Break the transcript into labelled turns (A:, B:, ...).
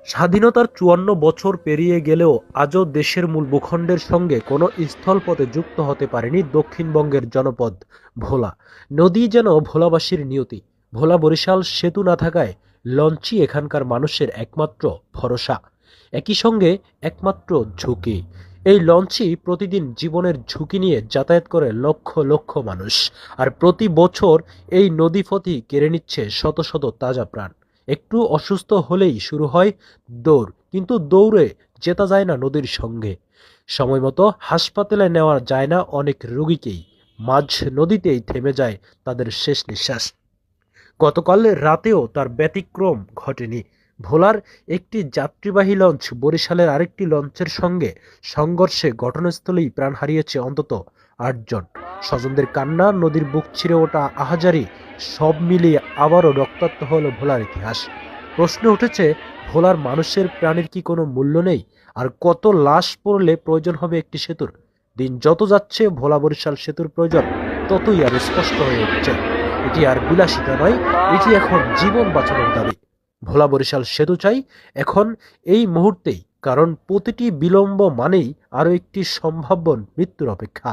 A: স্বাধীনতার ৫৪ বছর পেরিয়ে গেলেও আজও দেশের মূল ভূখণ্ডের সঙ্গে কোনো স্থলপথে যুক্ত হতে পারেনি দক্ষিণবঙ্গের জনপদ ভোলা। নদী যেন ভোলাবাসীর নিয়তি। ভোলা বরিশাল সেতু না থাকায় লঞ্চই এখানকার মানুষের একমাত্র ভরসা, একই সঙ্গে একমাত্র ঝুঁকি। এই লঞ্চই প্রতিদিন জীবনের ঝুঁকি নিয়ে যাতায়াত করে লক্ষ লক্ষ মানুষ, আর প্রতি বছর এই নদীপথই কেড়ে নিচ্ছে শত শত তাজা প্রাণ। একটু অসুস্থ হলেই শুরু হয় দৌড়, কিন্তু দৌড়ে জেতা যায় না নদীর সঙ্গে। সময় মতো হাসপাতালে নেওয়া যায় না অনেক রোগীকেই। মাঝ নদীতেই থেমে যায় তাদের শেষ নিঃশ্বাস। গতকাল রাতেও তার ব্যতিক্রম ঘটেনি। ভোলার একটি যাত্রীবাহী লঞ্চ বরিশালের আরেকটি লঞ্চের সঙ্গে সংঘর্ষে ঘটনাস্থলেই প্রাণ হারিয়েছে অন্তত ৮ জন। স্বজনদের কান্না, নদীর বুক ছিঁড়ে ওঠা আহাজারি, সব মিলিয়ে আবারও রক্তাক্ত হলো ভোলার ইতিহাস। প্রশ্ন উঠেছে, ভোলার মানুষের প্রাণের কি কোনো মূল্য নেই? আর কত লাশ পড়লে প্রয়োজন হবে একটি সেতুর? দিন যত যাচ্ছে ভোলা বরিশাল সেতুর প্রয়োজন ততই আর স্পষ্ট হয়ে উঠছে। এটি আর বিলাসিতা নয়, এটি এখন জীবন বাঁচানোর দাবি। ভোলা বরিশাল সেতু চাই এখন, এই মুহূর্তেই, কারণ প্রতিটি বিলম্ব মানেই আরও একটি সম্ভাব্য মৃত্যুর অপেক্ষা।